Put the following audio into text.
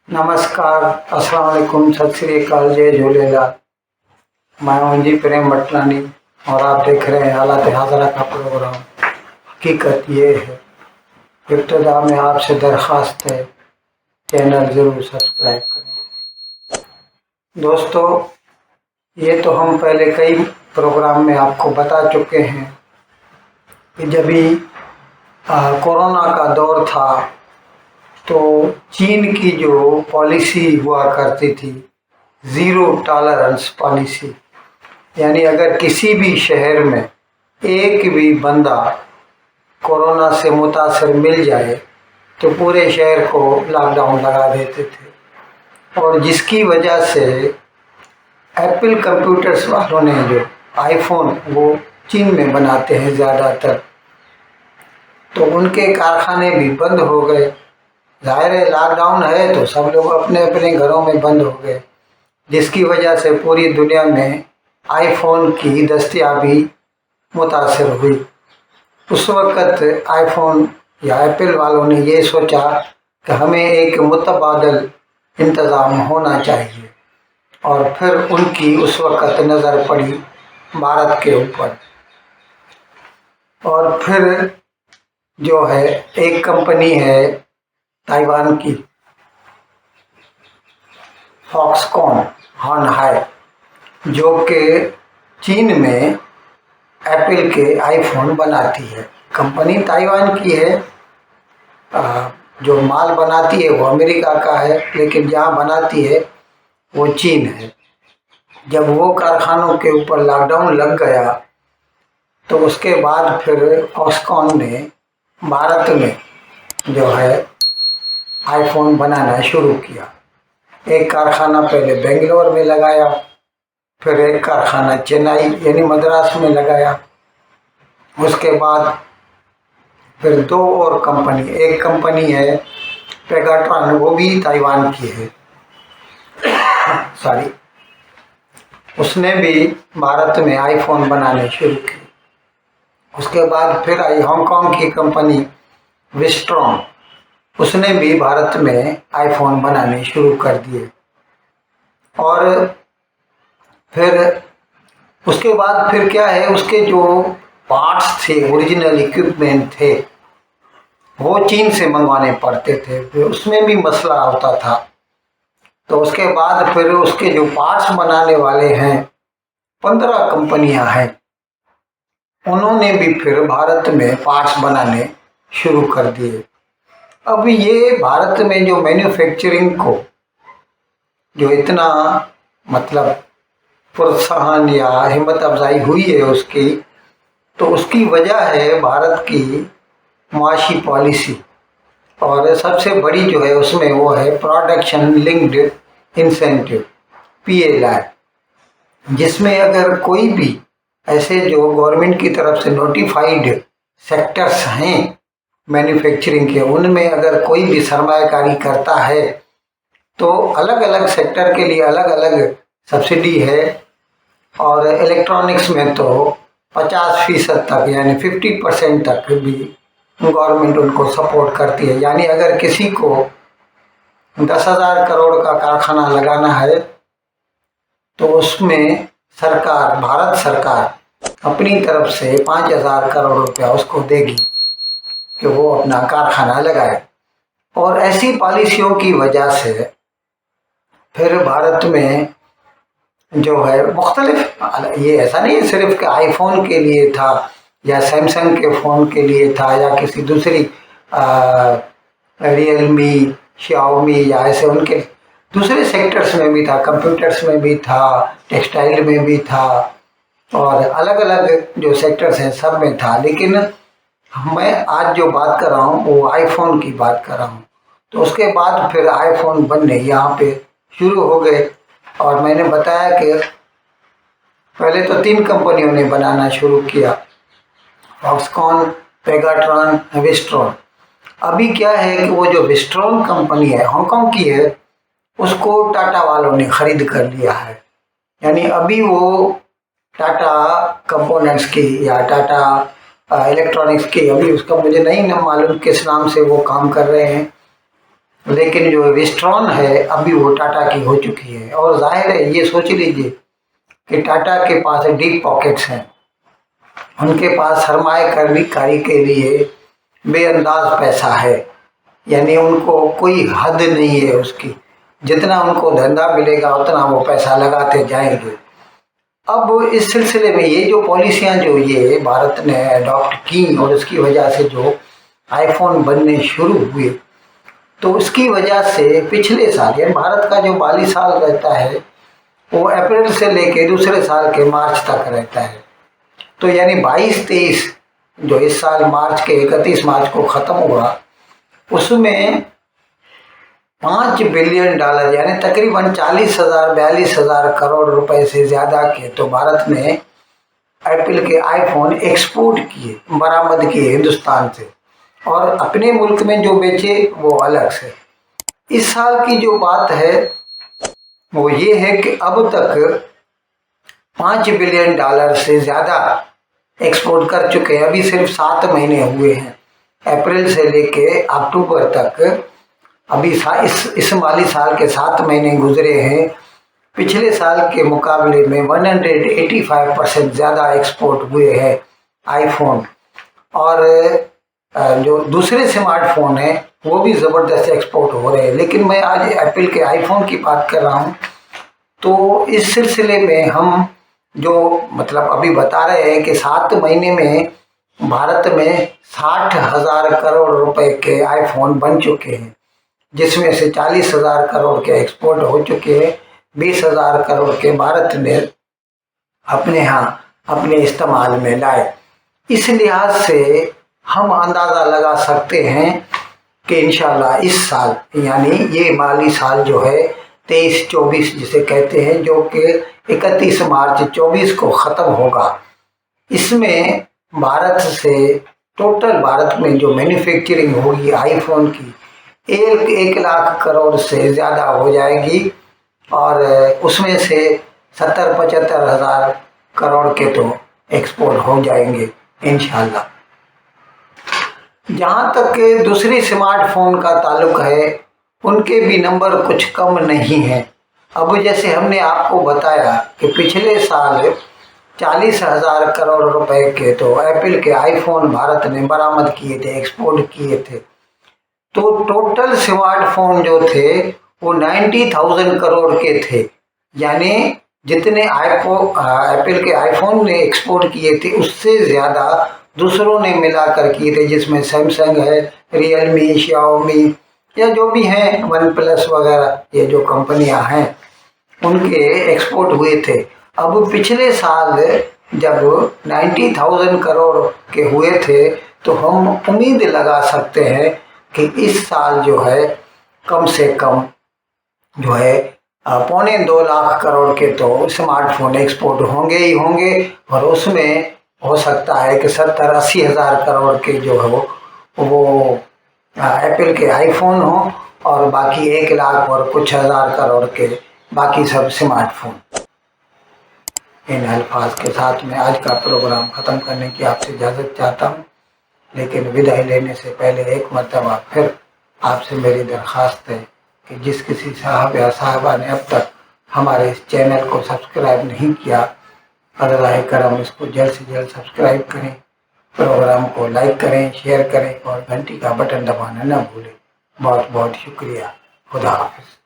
नमस्कार, अस्सलाम वालेकुम, सत श्री अकाल, जय झूलेलाल। मैं हूं जी प्रेम मटलानी और आप देख रहे हैं हालात हाजरा का प्रोग्राम। हकीकत ये है, इब्तिदा में आपसे दरख्वास्त है, चैनल ज़रूर सब्सक्राइब करें। दोस्तों, ये तो हम पहले कई प्रोग्राम में आपको बता चुके हैं कि जब भी कोरोना का दौर था तो चीन की जो पॉलिसी हुआ करती थी, ज़ीरो टॉलरेंस पॉलिसी, यानी अगर किसी भी शहर में एक भी बंदा कोरोना से मुतासर मिल जाए तो पूरे शहर को लॉकडाउन लगा देते थे। और जिसकी वजह से एप्पल कंप्यूटर्स वालों ने जो आईफोन वो चीन में बनाते हैं ज़्यादातर, तो उनके कारखाने भी बंद हो गए। ज़ाहिर है लॉकडाउन है तो सब लोग अपने अपने घरों में बंद हो गए, जिसकी वजह से पूरी दुनिया में आईफोन की दस्तयाबी मुतासर हुई। उस वक़्त आईफोन या एप्पल वालों ने ये सोचा कि हमें एक मुतबादल इंतज़ाम होना चाहिए, और फिर उनकी उस वक़्त नज़र पड़ी भारत के ऊपर। और फिर जो है एक कंपनी है ताइवान की, फॉक्सकॉन हानहाई, जो कि चीन में एप्पल के आईफोन बनाती है। कंपनी ताइवान की है, जो माल बनाती है वो अमेरिका का है, लेकिन जहाँ बनाती है वो चीन है। जब वो कारखानों के ऊपर लॉकडाउन लग गया तो उसके बाद फिर फॉक्सकॉन ने भारत में जो है आईफोन बनाना शुरू किया। एक कारखाना पहले बेंगलोर में लगाया, फिर एक कारखाना चेन्नई यानी मद्रास में लगाया। उसके बाद फिर दो और कंपनी, एक कंपनी है पेगाट्रॉन, वो भी ताइवान की है, सॉरी, उसने भी भारत में आईफोन बनाने शुरू किए। उसके बाद फिर आई हांगकांग की कंपनी विस्ट्रॉन, उसने भी भारत में आईफोन बनाने शुरू कर दिए। और फिर उसके बाद फिर क्या है, उसके जो पार्ट्स थे, ओरिजिनल इक्विपमेंट थे, वो चीन से मंगवाने पड़ते थे, फिर उसमें भी मसला होता था। तो उसके बाद फिर उसके जो पार्ट्स बनाने वाले हैं 15 कंपनियां हैं, उन्होंने भी फिर भारत में पार्ट्स बनाने शुरू कर दिए। अब ये भारत में जो मैन्युफैक्चरिंग को जो इतना मतलब प्रोत्साहन या हिम्मत अफजाई हुई है उसकी, तो उसकी वजह है भारत की मुआशी पॉलिसी। और सबसे बड़ी जो है उसमें वो है प्रोडक्शन लिंक्ड इंसेंटिव, PLI, जिसमें अगर कोई भी ऐसे जो गवर्नमेंट की तरफ से नोटिफाइड सेक्टर्स हैं मैन्युफैक्चरिंग के, उनमें अगर कोई भी सरमायाकारी करता है तो अलग अलग सेक्टर के लिए अलग अलग सब्सिडी है। और इलेक्ट्रॉनिक्स में तो 50% तक यानी 50% तक भी गवर्नमेंट उनको सपोर्ट करती है। यानी अगर किसी को 10,000 करोड़ का कारखाना लगाना है तो उसमें सरकार, भारत सरकार अपनी तरफ से 5,000 करोड़ रुपया उसको देगी कि वो अपना कारखाना लगाए। और ऐसी पॉलिसियों की वजह से फिर भारत में जो है मुख्तलिफ, ये ऐसा नहीं है सिर्फ कि आईफोन के लिए था या सैमसंग के फ़ोन के लिए था या किसी दूसरी रियलमी, शाओमी या ऐसे उनके दूसरे सेक्टर्स में भी था, कंप्यूटर्स में भी था, टेक्सटाइल में भी था, और अलग अलग जो सेक्टर्स हैं सब में था। लेकिन मैं आज जो बात कर रहा हूँ वो आईफोन की बात कर रहा हूँ। तो उसके बाद फिर आईफोन बनने यहाँ पे शुरू हो गए। और मैंने बताया कि पहले तो 3 कंपनियों ने बनाना शुरू किया, फॉक्सकॉन, पेगाट्रॉन, विस्ट्रॉन। अभी क्या है कि वो जो विस्ट्रॉन कंपनी है, हांगकांग की है, उसको टाटा वालों ने खरीद कर लिया है। यानी अभी वो टाटा कंपोनेंट्स की या टाटा इलेक्ट्रॉनिक्स की, अभी उसका मुझे नहीं ना मालूम किस नाम से वो काम कर रहे हैं, लेकिन जो विस्ट्रॉन है अभी वो टाटा की हो चुकी है। और जाहिर है, ये सोच लीजिए कि टाटा के पास डीप पॉकेट्स हैं, उनके पास सरमाएकारी के लिए बेअंदाज पैसा है, यानी उनको कोई हद नहीं है उसकी, जितना उनको धंधा मिलेगा उतना वो पैसा लगाते जाएंगे। अब इस सिलसिले में ये जो पॉलिसियां जो ये भारत ने अडॉप्ट की और उसकी वजह से जो आईफोन बनने शुरू हुए, तो उसकी वजह से पिछले साल, यानी भारत का जो 42 साल रहता है वो अप्रैल से लेके दूसरे साल के मार्च तक रहता है। तो यानी 22-23 जो इस साल मार्च के 31 मार्च को ख़त्म हुआ, उसमें $5 बिलियन यानी तकरीबन 40,000-42,000 करोड़ रुपए से ज़्यादा के तो भारत ने एप्पल के आईफोन एक्सपोर्ट किए, बरामद किए हिंदुस्तान से, और अपने मुल्क में जो बेचे वो अलग से। इस साल की जो बात है वो ये है कि अब तक $5 बिलियन से ज़्यादा एक्सपोर्ट कर चुके हैं। अभी सिर्फ 7 महीने हुए हैं, अप्रैल से लेके अक्टूबर तक। अभी इस माली साल के 7 महीने गुजरे हैं। पिछले साल के मुकाबले में 185% ज़्यादा एक्सपोर्ट हुए हैं आईफोन। और जो दूसरे स्मार्टफोन हैं वो भी ज़बरदस्त एक्सपोर्ट हो रहे हैं। लेकिन मैं आज एप्पल के आईफोन की बात कर रहा हूँ। तो इस सिलसिले में हम जो मतलब अभी बता रहे हैं कि 7 महीने में भारत में 60,000 करोड़ रुपए के आईफोन बन चुके हैं, जिसमें से 40,000 करोड़ के एक्सपोर्ट हो चुके हैं, 20,000 करोड़ के भारत ने अपने यहाँ अपने इस्तेमाल में लाए। इस लिहाज से हम अंदाज़ा लगा सकते हैं कि इंशाल्लाह इस साल, यानी ये माली साल जो है 23-24 जिसे कहते हैं, जो कि 31 मार्च 24 को ख़त्म होगा, इसमें भारत से टोटल भारत में जो मैन्युफैक्चरिंग होगी आईफोन की 1 लाख करोड़ से ज़्यादा हो जाएगी, और उसमें से 70-75 हज़ार करोड़ के तो एक्सपोर्ट हो जाएंगे इंशाल्लाह। जहाँ तक दूसरे स्मार्टफोन का ताल्लुक है, उनके भी नंबर कुछ कम नहीं हैं। अब जैसे हमने आपको बताया कि पिछले साल 40,000 करोड़ रुपए के तो एप्पल के आईफोन भारत ने बरामद किए थे, एक्सपोर्ट किए थे। तो टोटल स्मार्टफोन जो थे वो 90,000 करोड़ के थे, यानी जितने एप्पल के आईफोन ने एक्सपोर्ट किए थे उससे ज़्यादा दूसरों ने मिलाकर किए थे, जिसमें सैमसंग है, रियलमी, शाओमी या जो भी हैं, वन प्लस वगैरह, ये जो कंपनियां हैं उनके एक्सपोर्ट हुए थे। अब पिछले साल जब 90,000 करोड़ के हुए थे, तो हम उम्मीद लगा सकते हैं कि इस साल जो है कम से कम जो है 2.25 लाख करोड़ के तो स्मार्टफोन एक्सपोर्ट होंगे ही होंगे, और उसमें हो सकता है कि 70-80 हज़ार करोड़ के जो है वो एप्पल के आईफोन हो, और बाकी 1 लाख और कुछ हज़ार करोड़ के बाकी सब स्मार्टफोन। इन अल्फाज के साथ मैं आज का प्रोग्राम ख़त्म करने की आपसे इजाज़त चाहता हूँ, लेकिन विदाई लेने से पहले एक मरतबा फिर आपसे मेरी दरख्वास्त है कि जिस किसी साहब या साहबा ने अब तक हमारे इस चैनल को सब्सक्राइब नहीं किया, अल्लाह करम इसको जल्द से जल्द सब्सक्राइब करें, प्रोग्राम को लाइक करें, शेयर करें और घंटी का बटन दबाना न भूलें। बहुत बहुत शुक्रिया। खुदा हाफिज़।